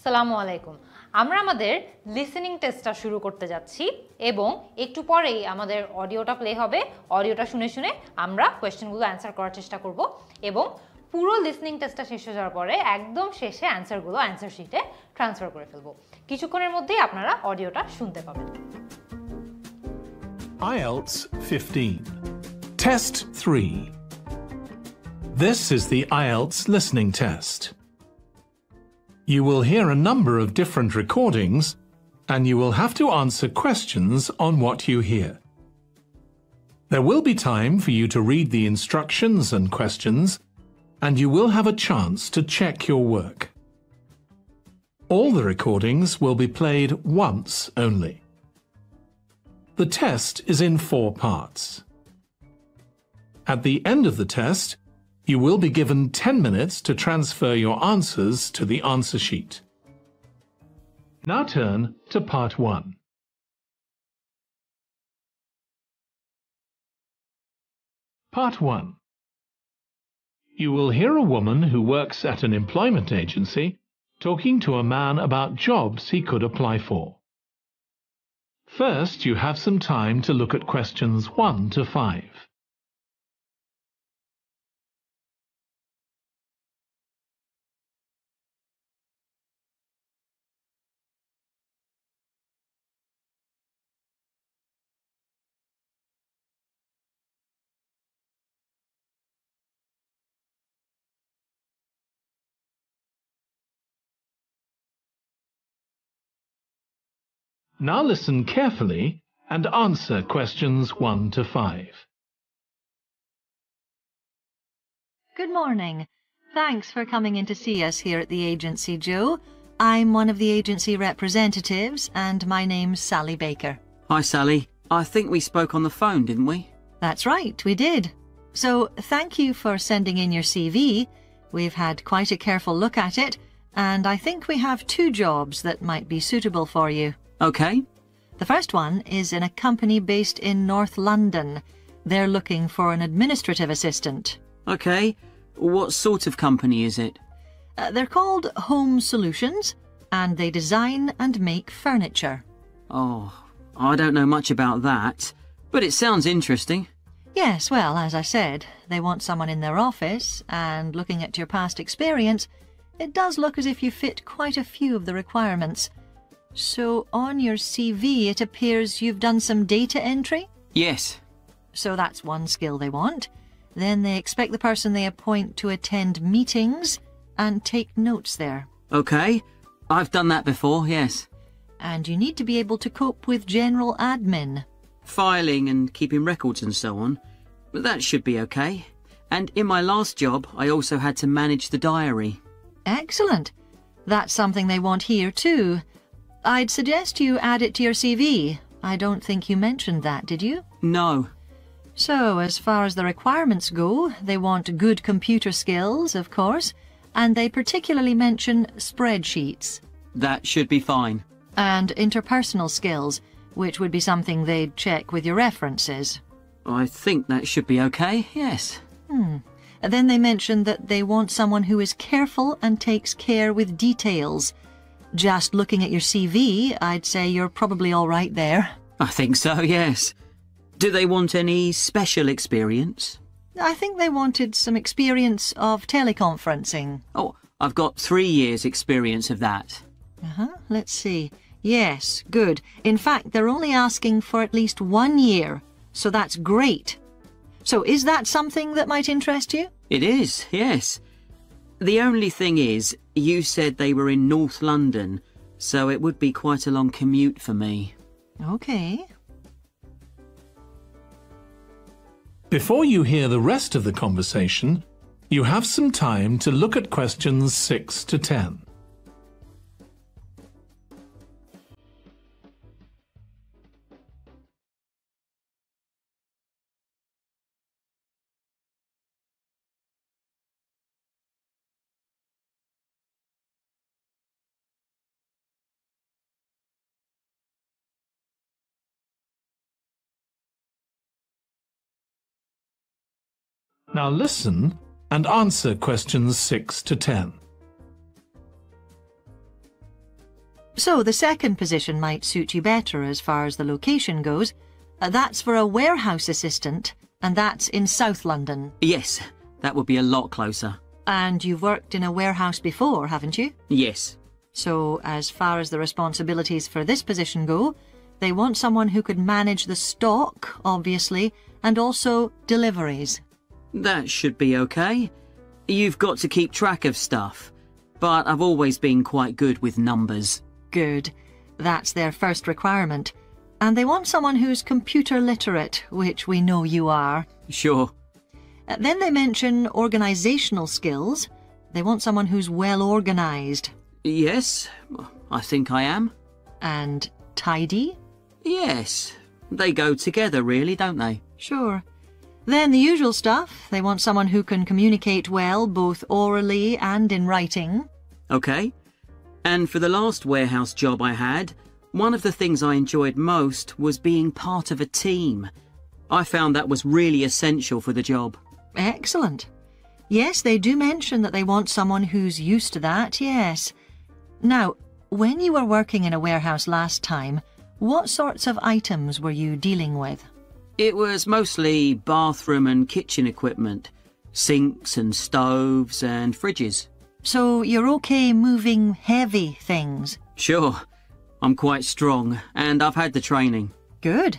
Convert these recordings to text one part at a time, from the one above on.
আসসালামু আলাইকুম। আমরা আমাদের লিসেনিং টেস্টটা শুরু করতে যাচ্ছি এবং একটু পরেই আমাদের অডিওটা প্লে হবে। অডিওটা শুনে শুনে আমরা কোয়েশ্চেনগুলো অ্যান্সার করার চেষ্টা করব এবং পুরো লিসেনিং টেস্টটা শেষ হয়ে যাওয়ার পরে একদম শেষে অ্যান্সারগুলো অ্যান্সার শিটে ট্রান্সফার করে ফেলব। কিছুক্ষণের মধ্যেই আপনারা অডিওটা শুনতে পাবেন। IELTS 15. Test 3. This is the IELTS listening test. You will hear a number of different recordings and you will have to answer questions on what you hear. There will be time for you to read the instructions and questions and you will have a chance to check your work. All the recordings will be played once only. The test is in 4 parts. At the end of the test, you will be given 10 minutes to transfer your answers to the answer sheet. Now turn to part 1. Part 1. You will hear a woman who works at an employment agency talking to a man about jobs he could apply for. First, you have some time to look at questions 1 to 5. Now listen carefully and answer questions 1 to 5. Good morning. Thanks for coming in to see us here at the agency, Joe. I'm one of the agency representatives and my name's Sally Baker. Hi, Sally. I think we spoke on the phone, didn't we? That's right, we did. So thank you for sending in your CV. We've had quite a careful look at it and I think we have 2 jobs that might be suitable for you. Okay. The first one is in a company based in North London. They're looking for an administrative assistant. Okay. What sort of company is it? They're called Home Solutions and they design and make furniture. Oh, I don't know much about that, but it sounds interesting. Yes, well, as I said, they want someone in their office and looking at your past experience, it does look as if you fit quite a few of the requirements. So on your CV it appears you've done some data entry? Yes. So that's one skill they want. Then they expect the person they appoint to attend meetings and take notes there. Okay. I've done that before, yes. And you need to be able to cope with general admin. Filing and keeping records and so on. But that should be okay. And in my last job, I also had to manage the diary. Excellent. That's something they want here too. I'd suggest you add it to your CV. I don't think you mentioned that, did you? No. So, as far as the requirements go, they want good computer skills, of course, and they particularly mention spreadsheets. That should be fine. And interpersonal skills, which would be something they'd check with your references. I think that should be okay, yes. Then they mention that they want someone who is careful and takes care with details. Just looking at your CV, I'd say you're probably all right there. I think so, yes. Do they want any special experience? I think they wanted some experience of teleconferencing. Oh, I've got 3 years' experience of that. Let's see. Yes, good. In fact, they're only asking for at least 1 year, so that's great. So is that something that might interest you? It is, yes. The only thing is, you said they were in North London, so it would be quite a long commute for me. Okay. Before you hear the rest of the conversation, you have some time to look at questions 6 to 10. Now listen and answer questions 6 to 10. So the second position might suit you better as far as the location goes. That's for a warehouse assistant, and that's in South London. Yes, that would be a lot closer. And you've worked in a warehouse before, haven't you? Yes. So as far as the responsibilities for this position go, they want someone who could manage the stock, obviously, and also deliveries. That should be okay. You've got to keep track of stuff, but I've always been quite good with numbers. Good. That's their first requirement. And they want someone who's computer literate, which we know you are. Sure. Then they mention organisational skills. They want someone who's well organised. Yes, I think I am. And tidy? Yes, they go together really, don't they? Sure. Then the usual stuff. They want someone who can communicate well, both orally and in writing. Okay. And for the last warehouse job I had, one of the things I enjoyed most was being part of a team. I found that was really essential for the job. Excellent. Yes, they do mention that they want someone who's used to that, yes. Now, when you were working in a warehouse last time, what sorts of items were you dealing with? It was mostly bathroom and kitchen equipment, sinks and stoves and fridges. So you're okay moving heavy things? Sure. I'm quite strong, and I've had the training. Good.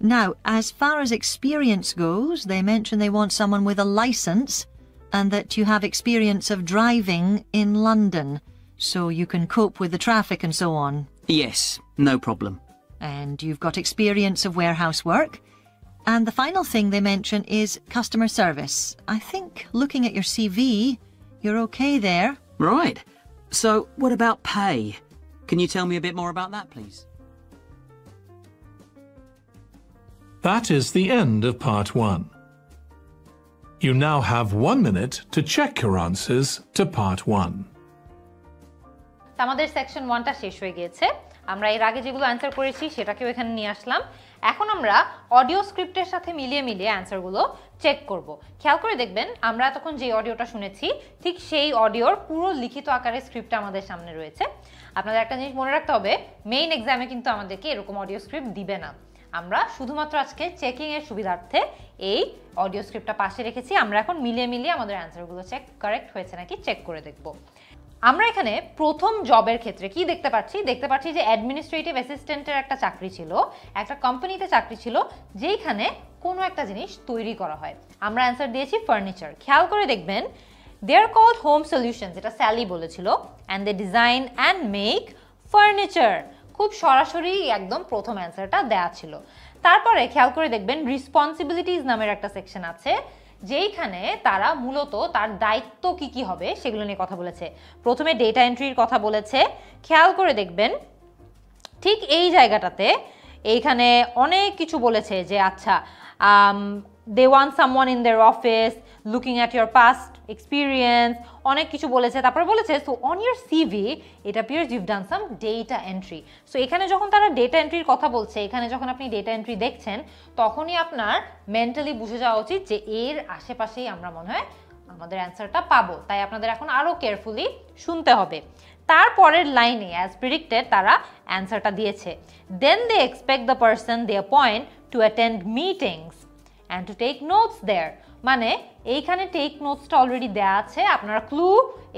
Now, as far as experience goes, they mention they want someone with a licence and that you have experience of driving in London, so you can cope with the traffic and so on. Yes, no problem. And you've got experience of warehouse work. And the final thing they mention is customer service. I think, looking at your CV, you're okay there. Right. So, what about pay? Can you tell me a bit more about that, please? That is the end of part 1. You now have 1 minute to check your answers to part 1. আমাদের section 1টা শেষ হয়ে গিয়েছে। আমরা এর আগে যেগুলো answer করেছি সেটাকেও এখানে নিয়ে আসলাম। এখন আমরা অডিও স্ক্রিপ্টের সাথে মিলিয়ে মিলিয়ে অ্যানসারগুলো চেক করব। খেয়াল করে দেখবেন আমরা এতক্ষণ যে অডিওটা শুনেছি ঠিক সেই অডিওর পুরো লিখিত আকারে স্ক্রিপ্টটা আমাদের সামনে রয়েছে। আপনাদের একটা জিনিস মনে রাখতে হবে, মেইন এক্সামে কিন্তু আমাদেরকে এরকম অডিও স্ক্রিপ্ট দিবে না। আমরা শুধুমাত্র আজকে চেকিং এর সুবিধার্থে এই অডিও স্ক্রিপ্টটা পাশে রেখেছি। আমরা এখন মিলিয়ে মিলিয়ে আমাদের অ্যানসারগুলো কারেক্ট হয়েছে নাকি চেক করে দেখব। আমরা এখানে প্রথম জবের ক্ষেত্রে কি দেখতে পাচ্ছি যে অ্যাডমিনিস্ট্রেটিভ অ্যাসিস্ট্যান্টের একটা চাকরি ছিল, একটা কোম্পানিতে চাকরি ছিল যেখানে কোনো একটা জিনিস তৈরি করা হয়। আমরা অ্যানসার দিয়েছি ফার্নিচার। খেয়াল করে দেখবেন they are called home solutions, যেটা স্যালি বলেছিল, and they design and make furniture. খুব সরাসরি একদম প্রথম অ্যানসারটা দেয়া ছিল। তারপরে খেয়াল করে দেখবেন রেসপন্সিবিলিটিজ নামের একটা সেকশন আছে যেইখানে তারা মূলত তার দায়িত্ব কি কি হবে সেগুলো নিয়ে কথা বলেছে। প্রথমে ডেটা এন্ট্রির কথা বলেছে। খেয়াল করে দেখবেন ঠিক এই জায়গাটাতে এইখানে অনেক কিছু বলেছে যে আচ্ছা they want someone in their office looking at your past experience, অনেক কিছু বলেছে। তারপরে বলেছে so on your CV it appears you've done some data entry. So এখানে যখন তারা ডেটা এন্ট্রির কথা বলছে, এখানে যখন আপনি ডেটা এন্ট্রি দেখছেন তখনই আপনার মেন্টালি বুঝে যাওয়া উচিত যে এর আশেপাশেই আমরা মনে হয় আমাদের অ্যান্সারটা পাবো। তাই আপনাদের এখন আরো কেয়ারফুলি শুনতে হবে। তারপরের লাইনে অ্যাজ প্রেডিক্টেড তারা অ্যান্সারটা দিয়েছে। Then they expect the person they appoint to attend meetings and to take notes there, মানে এইখানে টেক নোটসটা অলরেডি দেয়া আছে, আপনারা ক্লু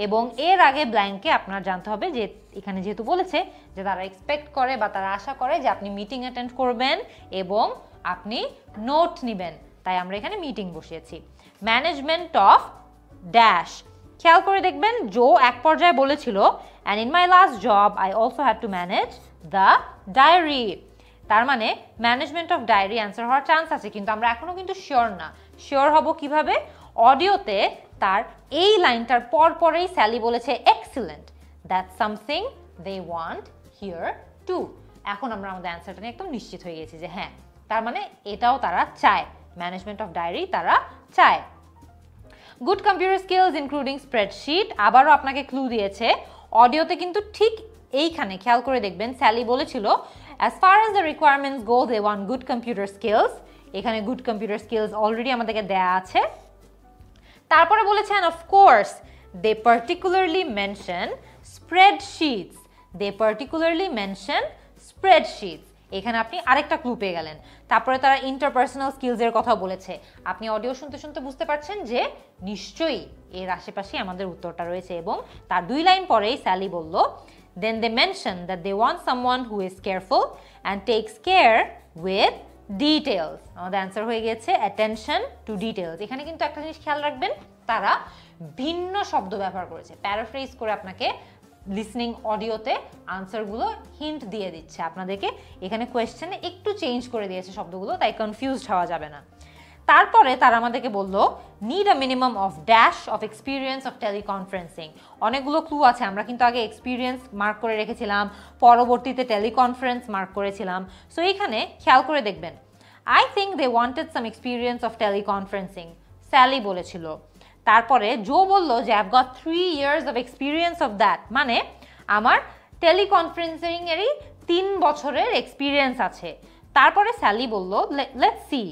এবং এর আগে ব্ল্যাঙ্কে আপনার জানতে হবে যে এখানে যেহেতু বলেছে যে তারা এক্সপেক্ট করে বা তারা আশা করে যে আপনি মিটিং অ্যাটেন্ড করবেন এবং আপনি নোট নেবেন, তাই আমরা এখানে মিটিং বসিয়েছি। ম্যানেজমেন্ট অফ ড্যাশ, খেয়াল করে দেখবেন জো এক পর্যায়ে বলেছিল and in my last job I also had to manage the diary, তার মানে ম্যানেজমেন্ট অফ ডায়েরি অ্যান্সার হওয়ার চান্স আছে, কিন্তু আমরা এখনো কিন্তু শিওর না। শিওর হব কিভাবে? অডিওতে তার এই লাইনটার পরেই স্যালি বলেছে excellent, that's something they want hear to. এখন আমরা আমাদের অ্যান্সারটা নিয়ে একদম নিশ্চিত হয়ে গেছি যে হ্যাঁ, তার মানে এটাও তারা চায়, ম্যানেজমেন্ট অফ ডায়েরি তারা চায়। Good computer skills including spreadsheet, আবারও আপনাকে ক্লু দিয়েছে। অডিওতে কিন্তু ঠিক এইখানে খেয়াল করে দেখবেন স্যালি বলেছিল as far as the requirements go they want good computer skills, এখানে good computer skills অলরেডি আমাদেরকে দেয়া আছে। তারপরে বলেছেন of course they particularly mention spreadsheets, they particularly mention spreadsheets. এখানে আপনি আরেকটা ক্লু পেয়ে গেলেন। তারপরে তারা ইন্টারপার্সোনাল স্কিলসের কথা বলেছে। আপনি অডিও শুনতে শুনতে বুঝতে পারছেন যে নিশ্চয়ই এর আশেপাশে আমাদের উত্তরটা রয়েছে এবং তার 2 লাইন পরেই স্যালি বলল then they mention that they want someone who is careful and takes care with details. আমাদের অ্যান্সার হয়ে গেছে attention to details. এখানে কিন্তু একটা জিনিস খেয়াল রাখবেন, তারা ভিন্ন শব্দ ব্যবহার করেছে। প্যারাফ্রেজ করে আপনাকে লিসনিং অডিওতে আনসারগুলো হিন্ট দিয়ে দিচ্ছে আপনাদেরকে। এখানে কোয়েশ্চেনে একটু চেঞ্জ করে দিয়েছে শব্দগুলো, তাই কনফিউজড হওয়া যাবে না। তারপরে তারা আমাদেরকে বললো need a minimum of dash of experience of teleconferencing. অনেকগুলো ক্লু আছে, আমরা কিন্তু আগে এক্সপিরিয়েন্স মার্ক করে রেখেছিলাম, পরবর্তীতে টেলিকনফারেন্স মার্ক করেছিলাম। সো এখানে খেয়াল করে দেখবেন, I think they wanted some experience of teleconferencing, Sally বলেছিল। তারপরে জো বলল যে I've got 3 years of experience of that, মানে আমার টেলিকনফারেন্সিং এরই 3 বছরের এক্সপিরিয়েন্স আছে। তারপরে স্যালি বলল let's see,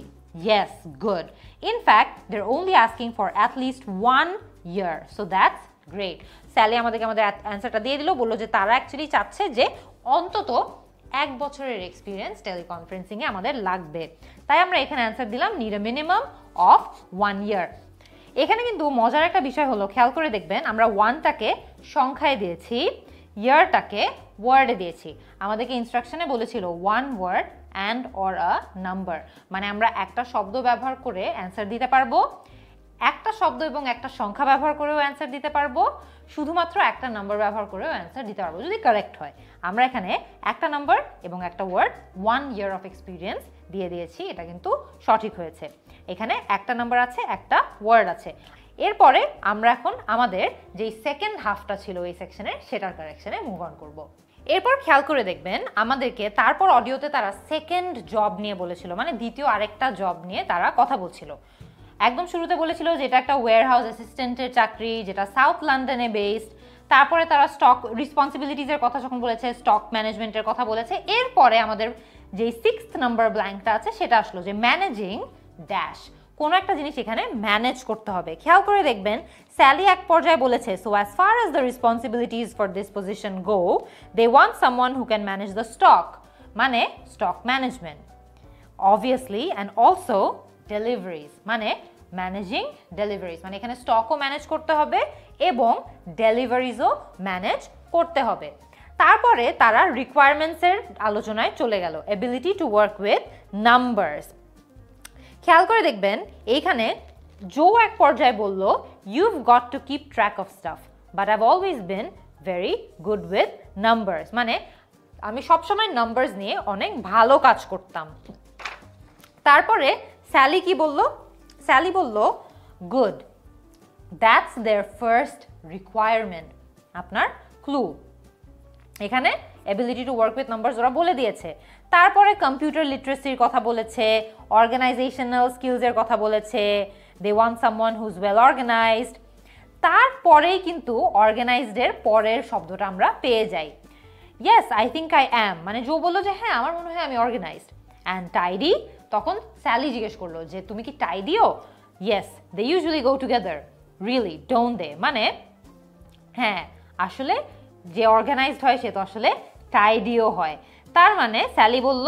yes, good. In fact, they're only asking for at least 1 year, so that's great. Sally আমাদেরকে আমাদের অ্যান্সারটা দিয়ে দিল, বললো যে তারা অ্যাকচুয়ালি চাচ্ছে যে অন্তত 1 বছরের এক্সপিরিয়েন্স টেলিকনফারেন্সিং এ আমাদের লাগবে। তাই আমরা এখানে অ্যান্সার দিলাম need a minimum of 1 year। এখানে কিন্তু মজার একটা বিষয় হলো, খেয়াল করে দেখবেন আমরা 1টাকে সংখ্যায় দিয়েছি, ইয়ারটাকে ওয়ার্ডে দিয়েছি। আমাদেরকে ইনস্ট্রাকশনে বলেছিল 1 word and or a number, মানে আমরা একটা শব্দ ব্যবহার করে অ্যান্সার দিতে পারবো, একটা শব্দ এবং একটা সংখ্যা ব্যবহার করেও অ্যান্সার দিতে পারবো, শুধুমাত্র একটা নাম্বার ব্যবহার করেও অ্যান্সার দিতে পারবো যদি কারেক্ট হয়। আমরা এখানে একটা নাম্বার এবং একটা ওয়ার্ড 1 year অফ এক্সপিরিয়েন্স দিয়ে দিয়েছি, এটা কিন্তু সঠিক হয়েছে। এখানে একটা নাম্বার আছে, একটা ওয়ার্ড আছে। এরপরে আমরা এখন আমাদের যেই সেকেন্ড হাফটা ছিল এই সেকশনের সেটার কারেকশনে মুভ অন করব। এরপর খেয়াল করে দেখবেন আমাদেরকে তারপর অডিওতে তারা সেকেন্ড জব নিয়ে বলেছিল, মানে দ্বিতীয় আরেকটা জব নিয়ে তারা কথা বলছিল। একদম শুরুতে বলেছিল যে এটা একটা ওয়্যারহাউস অ্যাসিস্ট্যান্টের চাকরি, যেটা সাউথ লন্ডনে বেসড। তারপরে তারা স্টক রেসপন্সিবিলিটিজের কথা যখন বলেছে, স্টক ম্যানেজমেন্টের কথা বলেছে। এরপরে আমাদের যেই 6th নাম্বার ব্ল্যাঙ্কটা আছে সেটা আসলো যে ম্যানেজিং ড্যাশ, কোনো একটা জিনিস এখানে ম্যানেজ করতে হবে। খেয়াল করে দেখবেন স্যালি এক পর্যায়ে বলেছে so as far as the responsibilities for this position go they want someone who can manage the stock, মানে stock management obviously, and also deliveries, মানে ম্যানেজিং ডেলিভারিজ, মানে এখানে স্টকও ম্যানেজ করতে হবে এবং ডেলিভারিজও ম্যানেজ করতে হবে। তারপরে তারা রিকোয়ারমেন্টসের আলোচনায় চলে গেল, ability to work with numbers. খেয়াল করে দেখবেন এইখানে জো এক পর্যায়ে বলল you've got to keep track of stuff but I've always been very good with numbers, মানে আমি সবসময় নাম্বারস নিয়ে অনেক ভালো কাজ করতাম। তারপরে স্যালি কি বলল? স্যালি বলল good, that's their first requirement. আপনার ক্লু এখানে ability to work with numbers ওরা বলে দিয়েছে। তারপরে কম্পিউটার লিটারেসির কথা বলেছে, অর্গানাইজেশনাল স্কিলসের কথা বলেছে, they want someone who is well organised. তারপরেই কিন্তু অর্গানাইজডের পরের শব্দটা আমরা পেয়ে যাই, yes I think I am, মানে জো বললো যে হ্যাঁ আমার মনে হয় আমি অর্গানাইজড। অ্যান্ড টাইডি, তখন স্যালি জিজ্ঞেস করলো যে তুমি কি টাইডিও? Yes they usually go together, really don't they, মানে হ্যাঁ আসলে যে অর্গানাইজড হয় সে তো আসলে টাইডিও হয়। তার মানে স্যালি বলল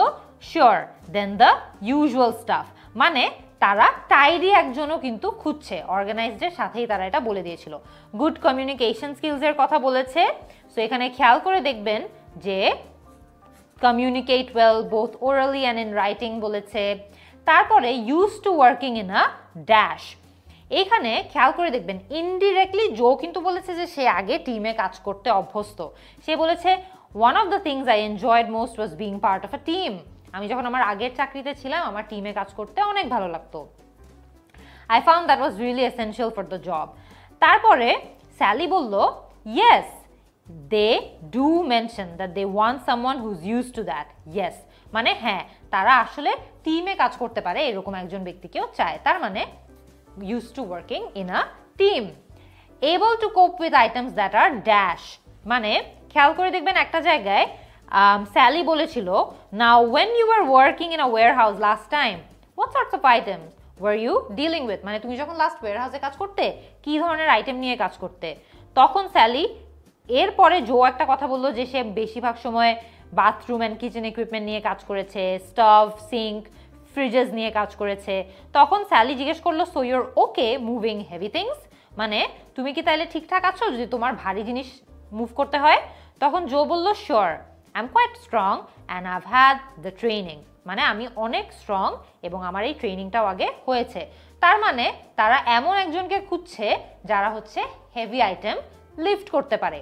sure then the usual stuff, মানে তারা টাইডি একজনও কিন্তু খুঁজছে, অর্গানাইজডের সাথেই তারা এটা বলে দিয়েছিল। গুড কমিউনিকেশন স্কিলসের কথা বলেছে, সো এখানে খেয়াল করে দেখবেন যে communicate well both orally and in writing বলেছে। তারপরে use to working in a dash, এখানে খেয়াল করে দেখবেন ইনডিরেক্টলি জো কিন্তু বলেছে যে সে আগে টিমে কাজ করতে অভ্যস্ত। সে বলেছে one of the things I enjoyed most was being part of a team, আমি যখন আমার আগের চাকরিতে ছিলাম আমার টিমে কাজ করতে অনেক ভালো লাগতো। I found that was really essential for the job. তারপরে স্যালি বলল yes they do mention that they want someone who is used to that, yes মানে হ্যাঁ তারা আসলে টিমে কাজ করতে পারে এরকম একজন ব্যক্তিকেও চায়। তার মানে used to working in a team, able to cope with items that are dash, মানে খেয়াল করে দেখবেন একটা জায়গায় স্যালি বলেছিল now when you were working in a warehouse last time what sorts of items were you dealing with, মানে তুমি যখন লাস্ট ওয়্যারহাউসে কাজ করতে কি ধরনের আইটেম নিয়ে কাজ করতে? তখন স্যালি এরপরে জো একটা কথা বললো যে সে বেশিরভাগ সময় বাথরুম অ্যান্ড কিচেন ইকুইপমেন্ট নিয়ে কাজ করেছে, স্টোভ, সিঙ্ক, ফ্রিজেস নিয়ে কাজ করেছে। তখন স্যালি জিজ্ঞেস করলো, so your okay moving heavy things, মানে তুমি কি তাহলে ঠিকঠাক আছো যদি তোমার ভারী জিনিস মুভ করতে হয়? তখন জো বললো, sure, I am quite strong and I've had the training, মানে আমি অনেক স্ট্রং এবং আমার এই ট্রেনিংটাও আগে হয়েছে। তার মানে তারা এমন একজনকে খুঁজছে যারা হচ্ছে হেভি আইটেম লিফট করতে পারে।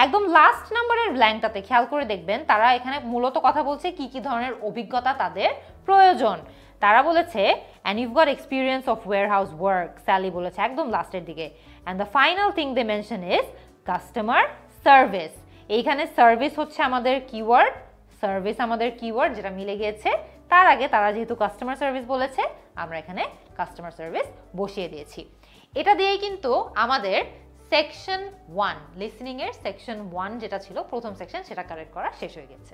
একদম লাস্ট নাম্বারের ব্ল্যাঙ্কটাতে খেয়াল করে দেখবেন তারা এখানে মূলত কথা বলছে কি কি ধরনের অভিজ্ঞতা তাদের প্রয়োজন। তারা বলেছে and you've got experience of warehouse work, Sally বলেছে একদম লাস্টের দিকে। And the final thing they mention is customer service. এইখানে সার্ভিস হচ্ছে আমাদের কিওয়ার্ড, সার্ভিস আমাদের কিওয়ার্ড যেটা মিলে গিয়েছে। তার আগে তারা যেহেতু কাস্টমার সার্ভিস বলেছে আমরা এখানে কাস্টমার সার্ভিস বসিয়ে দিয়েছি। এটা দিয়েই কিন্তু আমাদের সেকশন 1 লিসনিং এর সেকশন 1 যেটা ছিল প্রথম সেকশন সেটা কারেক্ট করা শেষ হয়ে গেছে।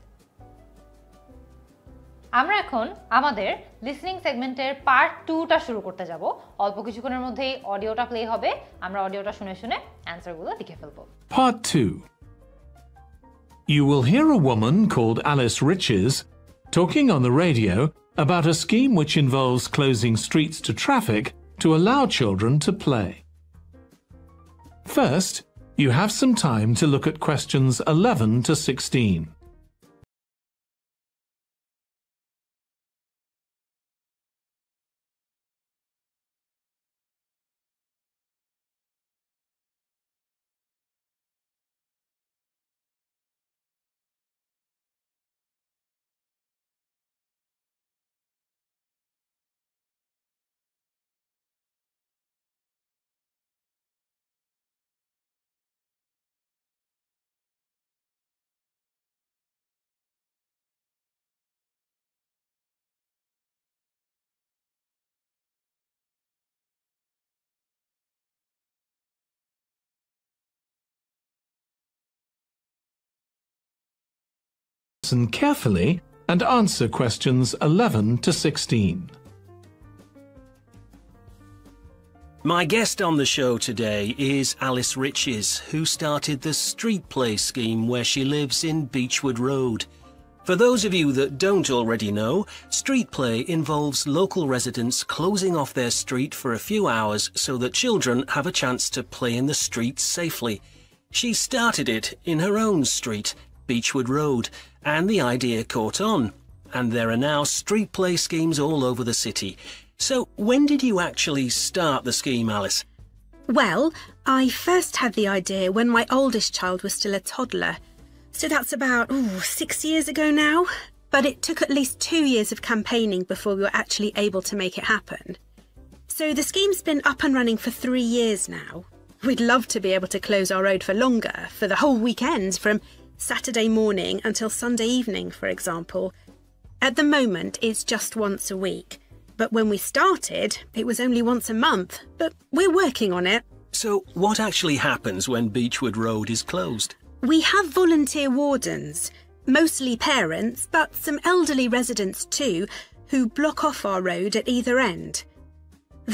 আমরা এখন আমাদের লিসনিং সেগমেন্টের পার্ট 2টা শুরু করতে যাব। অল্প কিছুক্ষণের মধ্যেই অডিওটা প্লে হবে, আমরা অডিওটা শুনে শুনে অ্যানসারগুলো লিখে ফেলব। Part 2. You will hear a woman called Alice Riches talking on the radio about a scheme which involves closing streets to traffic to allow children to play. First, you have some time to look at questions 11 to 16. Listen carefully and answer questions 11 to 16. My guest on the show today is Alice Riches, who started the Street Play scheme where she lives in Beechwood Road. For those of you that don't already know, Street Play involves local residents closing off their street for a few hours so that children have a chance to play in the streets safely. She started it in her own street, Beechwood Road, and the idea caught on, and there are now street play schemes all over the city. So when did you actually start the scheme, Alice? Well, I first had the idea when my oldest child was still a toddler, so that's about 6 years ago now, but it took at least 2 years of campaigning before we were actually able to make it happen. So the scheme's been up and running for 3 years now. We'd love to be able to close our road for longer, for the whole weekend, from Saturday morning until Sunday evening, for example. At the moment, it's just once a week. But when we started, it was only once a month. But we're working on it. So what actually happens when Beechwood Road is closed? We have volunteer wardens, mostly parents, but some elderly residents too, who block off our road at either end.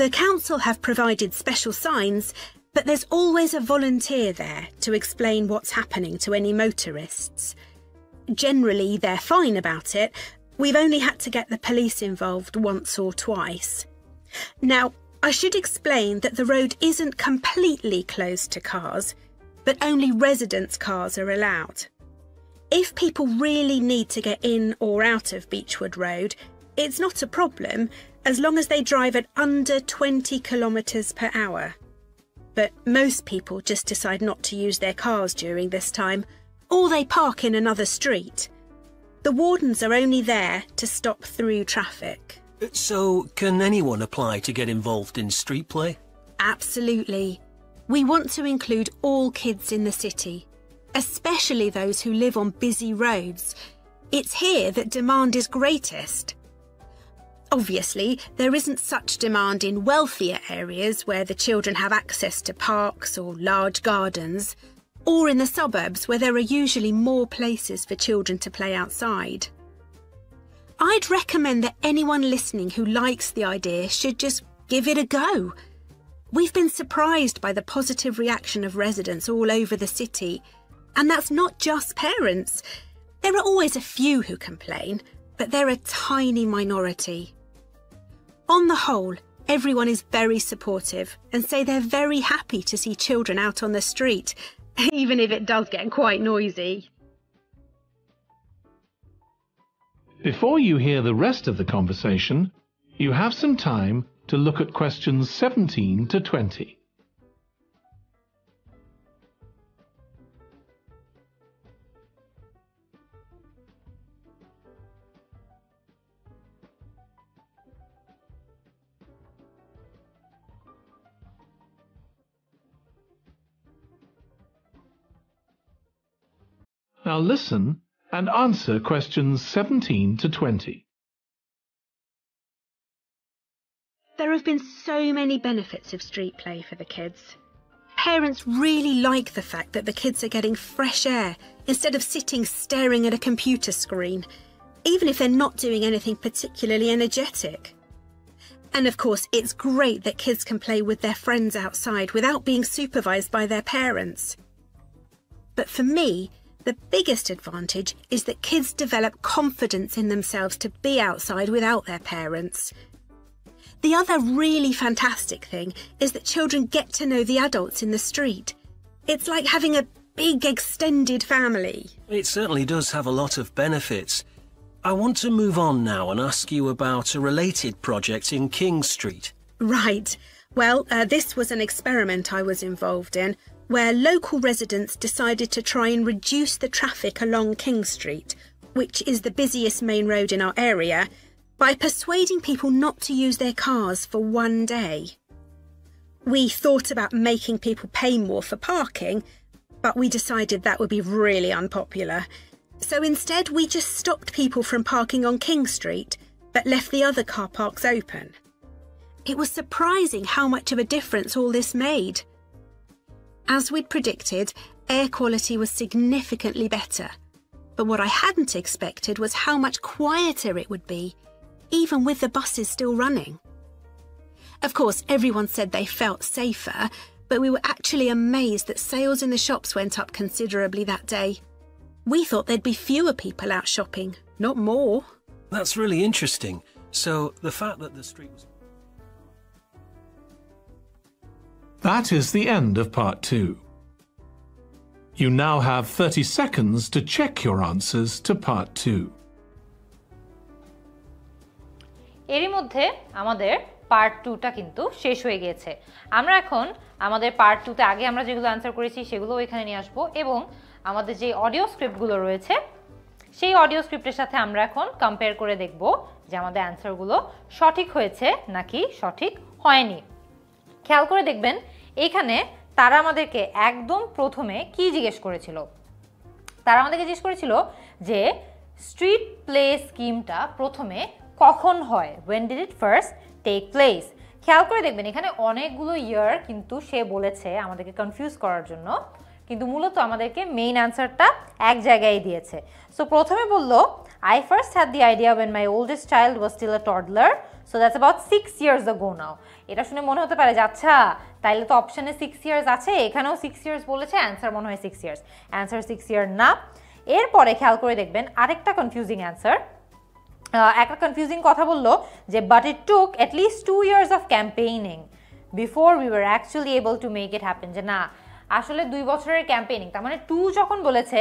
The council have provided special signs, but there's always a volunteer there to explain what's happening to any motorists. Generally, they're fine about it. We've only had to get the police involved once or twice. Now, I should explain that the road isn't completely closed to cars, but only residents' cars are allowed. If people really need to get in or out of Beechwood Road, it's not a problem as long as they drive at under 20 kilometres per hour. But most people just decide not to use their cars during this time, or they park in another street. The wardens are only there to stop through traffic. So can anyone apply to get involved in street play? Absolutely. We want to include all kids in the city, especially those who live on busy roads. It's here that demand is greatest. Obviously, there isn't such demand in wealthier areas where the children have access to parks or large gardens, or in the suburbs where there are usually more places for children to play outside. I'd recommend that anyone listening who likes the idea should just give it a go. We've been surprised by the positive reaction of residents all over the city. And that's not just parents. There are always a few who complain, but they're a tiny minority. On the whole, everyone is very supportive and say they're very happy to see children out on the street, even if it does get quite noisy. Before you hear the rest of the conversation, you have some time to look at questions 17 to 20. Now listen and answer questions 17 to 20. There have been so many benefits of street play for the kids. Parents really like the fact that the kids are getting fresh air instead of sitting staring at a computer screen, even if they're not doing anything particularly energetic. And of course, it's great that kids can play with their friends outside without being supervised by their parents. But for me, the biggest advantage is that kids develop confidence in themselves to be outside without their parents. The other really fantastic thing is that children get to know the adults in the street. It's like having a big extended family. It certainly does have a lot of benefits. I want to move on now and ask you about a related project in King Street. Right. Well, this was an experiment I was involved in, where local residents decided to try and reduce the traffic along King Street, which is the busiest main road in our area, by persuading people not to use their cars for one day. We thought about making people pay more for parking, but we decided that would be really unpopular. So instead, we just stopped people from parking on King Street, but left the other car parks open. It was surprising how much of a difference all this made. As we'd predicted, air quality was significantly better. But what I hadn't expected was how much quieter it would be, even with the buses still running. Of course, everyone said they felt safer, but we were actually amazed that sales in the shops went up considerably that day. We thought there'd be fewer people out shopping, not more. That's really interesting. So the fact that the street was... That is the end of part 2. You now have 30 seconds to check your answers to part 2. এরই মধ্যে আমাদের part 2টা কিন্তু শেষ হয়ে গিয়েছে। আমরা এখন আমাদের পার্ট 2তে আগে আমরা যেগুলো অ্যানসার করেছি সেগুলো এখানে নিয়ে আসব এবং আমাদের যে অডিও স্ক্রিপ্টগুলো রয়েছে সেই অডিও স্ক্রিপ্টের সাথে আমরা এখন কম্পেয়ার করে দেখব যে আমাদের অ্যানসারগুলো সঠিক হয়েছে নাকি সঠিক হয়নি। খেয়াল করে দেখবেন এইখানে তারা আমাদেরকে একদম প্রথমে কি জিজ্ঞেস করেছিল। তারা আমাদেরকে জিজ্ঞেস করেছিল যে স্ট্রিট প্লে স্কিমটা প্রথমে কখন হয়, when did it first take place। খেয়াল করে দেখবেন এখানে অনেকগুলো ইয়ার কিন্তু সে বলেছে আমাদেরকে কনফিউজ করার জন্য, কিন্তু মূলত আমাদেরকে মেইন অ্যান্সারটা এক জায়গায় দিয়েছে। সো প্রথমে বলল I first had the idea when my oldest child was still a toddler, so that's about 6 years ago now। এটা শুনে মনে হতে পারে যে আচ্ছা তাইলে তো অপশনে 6 ইয়ার্স আছে, এখানেও 6 ইয়ার্স বলেছে, অ্যান্সার মনে হয় 6 ইয়ার্স। অ্যান্সার 6 ইয়ার না। এরপরে খেয়াল করে দেখবেন আরেকটা কনফিউজিং অ্যান্সার, একটা কনফিউজিং কথা বললো যে but it took at least 2 years of campaigning before we were actually able to make it happen। যে না আসলে 2 বছরের ক্যাম্পেইনিং, তার মানে 2 যখন বলেছে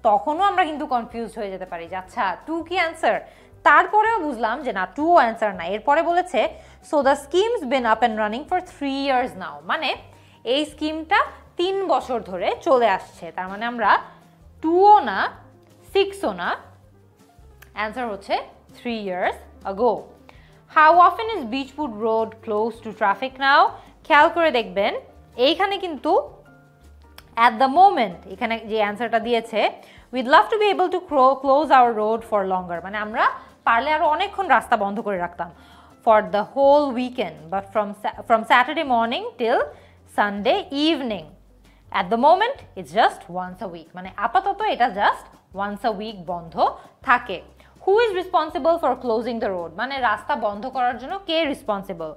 তখনও আমরা কিন্তু কনফিউজড হয়ে যেতে পারি যে আচ্ছা 2 কি অ্যান্সার। তারপরেও বুঝলাম যে না 2 অ্যান্সার না। এরপরে বলেছে so the schemes bin up and running for 3 years now, মানে এই স্কিমটা 3 বছর ধরে চলে আসছে। তার মানে আমরা 2ও না 6ও না, অ্যান্সার হচ্ছে 3 years ago। How often is Beechwood Road closed to traffic now? খেয়াল করে দেখবেন এইখানে কিন্তু at the moment এখানে যে অ্যান্সারটা দিয়েছে we'd love to be able to close our road for longer, মানে আমরা পারলে আরো অনেকক্ষণ রাস্তা বন্ধ করে রাখতাম for the whole weekend, but from Saturday morning till Sunday evening। At the moment it's just once a week, মানে আপাতত এটা just once a week বন্ধ থাকে। Who is responsible for closing the road? মানে রাস্তা বন্ধ করার জন্য কে রেসপন্সিবল?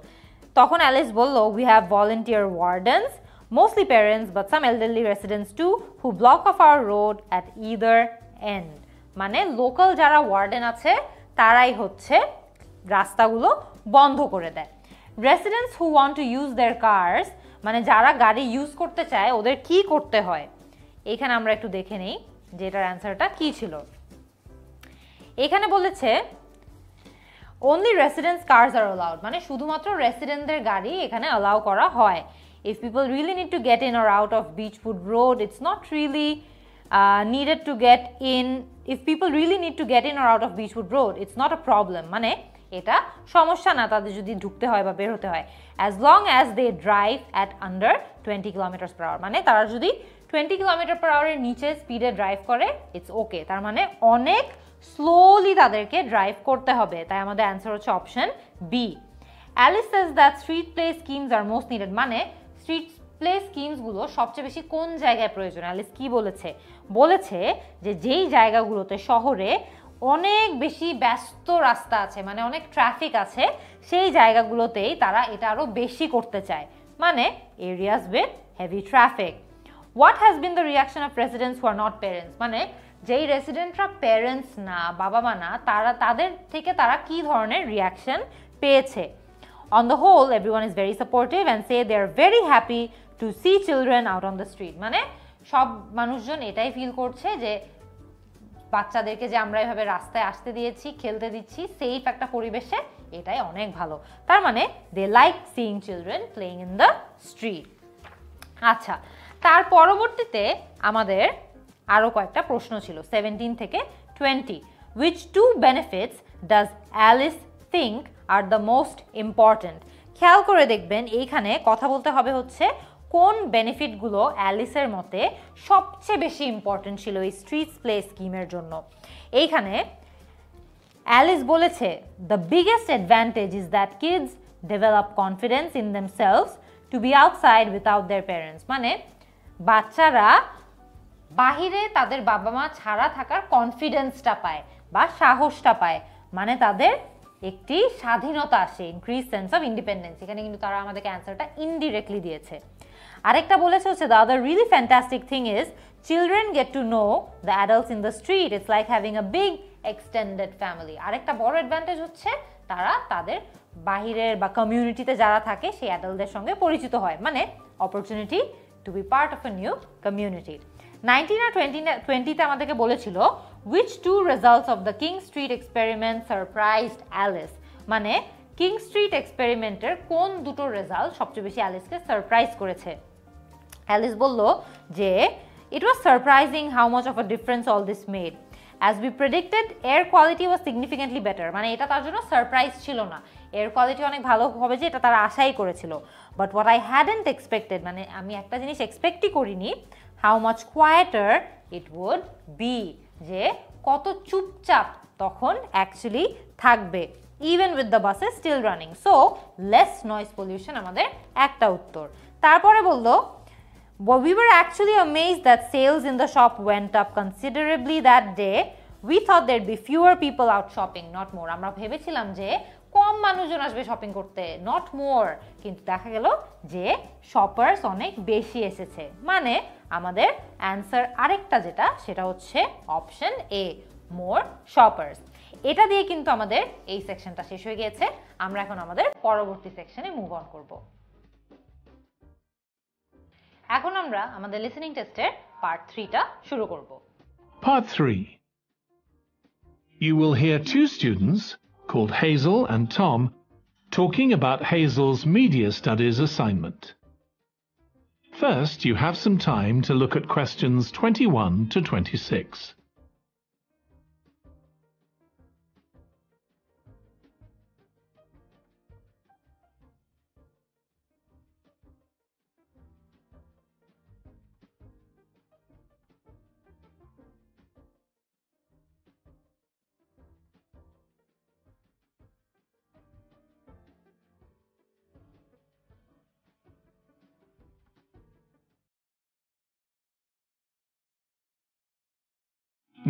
তখন অ্যালিস বলল, we have volunteer wardens, mostly parents but some elderly residents too who block off our road at either end. মানে লোকাল যারা ওয়ার্ডেন আছে তারাই হচ্ছে রাস্তাগুলো বন্ধ করে দেয়। residents who want to use their cars, মানে যারা গাড়ি ইউজ করতে চায় ওদের কি করতে হয়, এখানে আমরা একটু দেখে নেই যে এটার অ্যান্সারটা কি ছিল। এখানে বলেছে only residents cars are allowed, মানে শুধুমাত্র রেসিডেন্টদের গাড়ি এখানে অ্যালাউ করা হয়। if people really need to get in or out of Beechwood Road, it's not really needed to get in. if people really need to get in or out of Beechwood Road, it's not a problem, মানে এটা সমস্যা না তাদের যদি ঢুকতে হয় বা বের হতে হয়, as long as they drive at under 20 km/h, মানে তারা যদি 20 km/h এর নিচে স্পিডে ড্রাইভ করে ইটস ওকে, তার মানে অনেক স্লোলি তাদেরকে ড্রাইভ করতে হবে। তাই আমাদের অ্যান্সার হচ্ছে option B. Alice says that street play schemes are most needed, মানে স্ট্রিট প্লে স্কিমসগুলো সবচেয়ে বেশি কোন জায়গায় প্রয়োজন। অ্যালিস কি বলেছে, বলেছে যে যেই জায়গাগুলোতে শহরে অনেক বেশি ব্যস্ত রাস্তা আছে, মানে অনেক ট্রাফিক আছে, সেই জায়গাগুলোতেই তারা এটা আরও বেশি করতে চায়, মানে areas with heavy traffic. What has been the reaction of residents who are not parents, মানে যেই রেসিডেন্টরা প্যারেন্টস না, বাবা মা না, তাদের থেকে তারা কি ধরনের রিয়াকশন পেয়েছে। On the whole, everyone is very supportive and say they are very happy to see children out on the street, মানে সব মানুষজন এটাই ফিল করছে যে বাচ্চাদেরকে যে আমরা এভাবে রাস্তায় আসতে দিয়েছি, খেলতে দিচ্ছি, সেফ একটা পরিবেশে, এটাই অনেক ভালো। তার মানে they like seeing children playing in the street. আচ্ছা, তার পরবর্তীতে আমাদের আরও কয়েকটা প্রশ্ন ছিল 17 থেকে 20। which two benefits does Alice think are the most important? খেয়াল করে দেখবেন এইখানে কথা বলতে হবে হচ্ছে কোন বেনিফিটগুলো অ্যালিসের মতে সবচেয়ে বেশি ইম্পর্টেন্ট ছিল এই স্ট্রিট প্লে স্কিমের জন্য। এইখানে অ্যালিস বলেছে the biggest advantage is that kids develop confidence in themselves to be outside without their parents, মানে বাচ্চারা বাহিরে তাদের বাবা মা ছাড়া থাকার কনফিডেন্সটা পায় বা সাহসটা পায়, মানে তাদের একটি স্বাধীনতা আসে, ইনক্রিজ সেন্স অফ ইন্ডিপেন্ডেন্স। এখানে কিন্তু তারা আমাদেরকে অ্যান্সারটা ইনডিরেক্টলি দিয়েছে। আরেকটা বলেছে হচ্ছে the other really fantastic thing is children get to know the adults in the street, it's like having a big extended family. আরেকটা বড় অ্যাডভান্টেজ হচ্ছে তারা তাদের বাহিরের বা কমিউনিটিতে যারা থাকে সেই অ্যাডাল্টদের সঙ্গে পরিচিত হয়, মানে opportunity to be part of a new community. 19 আর 20তে আমাদেরকে বলেছিল which two results of the King Street experiment surprised Alice, মানে কিং স্ট্রিট এক্সপেরিমেন্টের কোন দুটো রেজাল্ট সবচেয়ে বেশি অ্যালিসকে সারপ্রাইজ করেছে। অ্যালিস বলল যে it was surprising how much of a difference all this made. As we predicted, air quality was significantly better, মানে এটা তার জন্য সারপ্রাইজ ছিল না, এয়ার কোয়ালিটি অনেক ভালো হবে যে এটা তারা আশাই করেছিল। But what I hadn't expected, মানে আমি একটা জিনিস এক্সপেক্টই করিনি, how much quieter it would be, যে কত চুপচাপ তখন অ্যাকচুয়ালি থাকবে, even with the buses still running, so less noise pollution আমাদের একটা উত্তর। তারপরে বললো we were actually amazed that sales in the shop went up considerably that day. We thought there'd be fewer people out shopping, not more. আমরা ভেবেছিলাম যে কম মানুষজন আসবে শপিং করতে, not more, কিন্তু দেখা গেল যে শপার্স অনেক বেশি এসেছে, মানে আমাদের অ্যান্সার আরেকটা যেটা সেটা হচ্ছে অপশন এ, মোর শপার্স। এটা দিয়ে কিন্তু আমাদের এই সেকশনটা শেষ হয়ে গিয়েছে। আমরা এখন আমাদের পরবর্তী সেকশনে মুভ অন করব। এখন আমরা আমাদের লিসেনিং টেস্টের পার্ট 3টা শুরু করব। Part 3. You will hear two students called Hazel and Tom talking about Hazel's media studies assignment. First, you have some time to look at questions 21 to 26.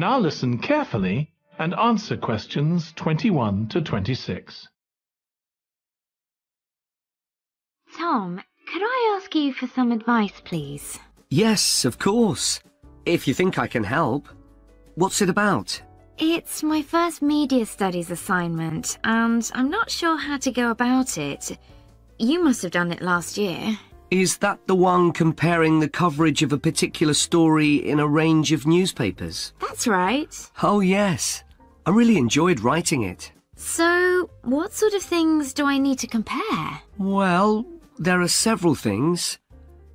Now listen carefully and answer questions 21 to 26. Tom, could I ask you for some advice, please? Yes, of course. If you think I can help. What's it about? It's my first media studies assignment, and I'm not sure how to go about it. You must have done it last year. Is that the one comparing the coverage of a particular story in a range of newspapers? That's right. Oh, yes. I really enjoyed writing it. So, what sort of things do I need to compare? Well, there are several things.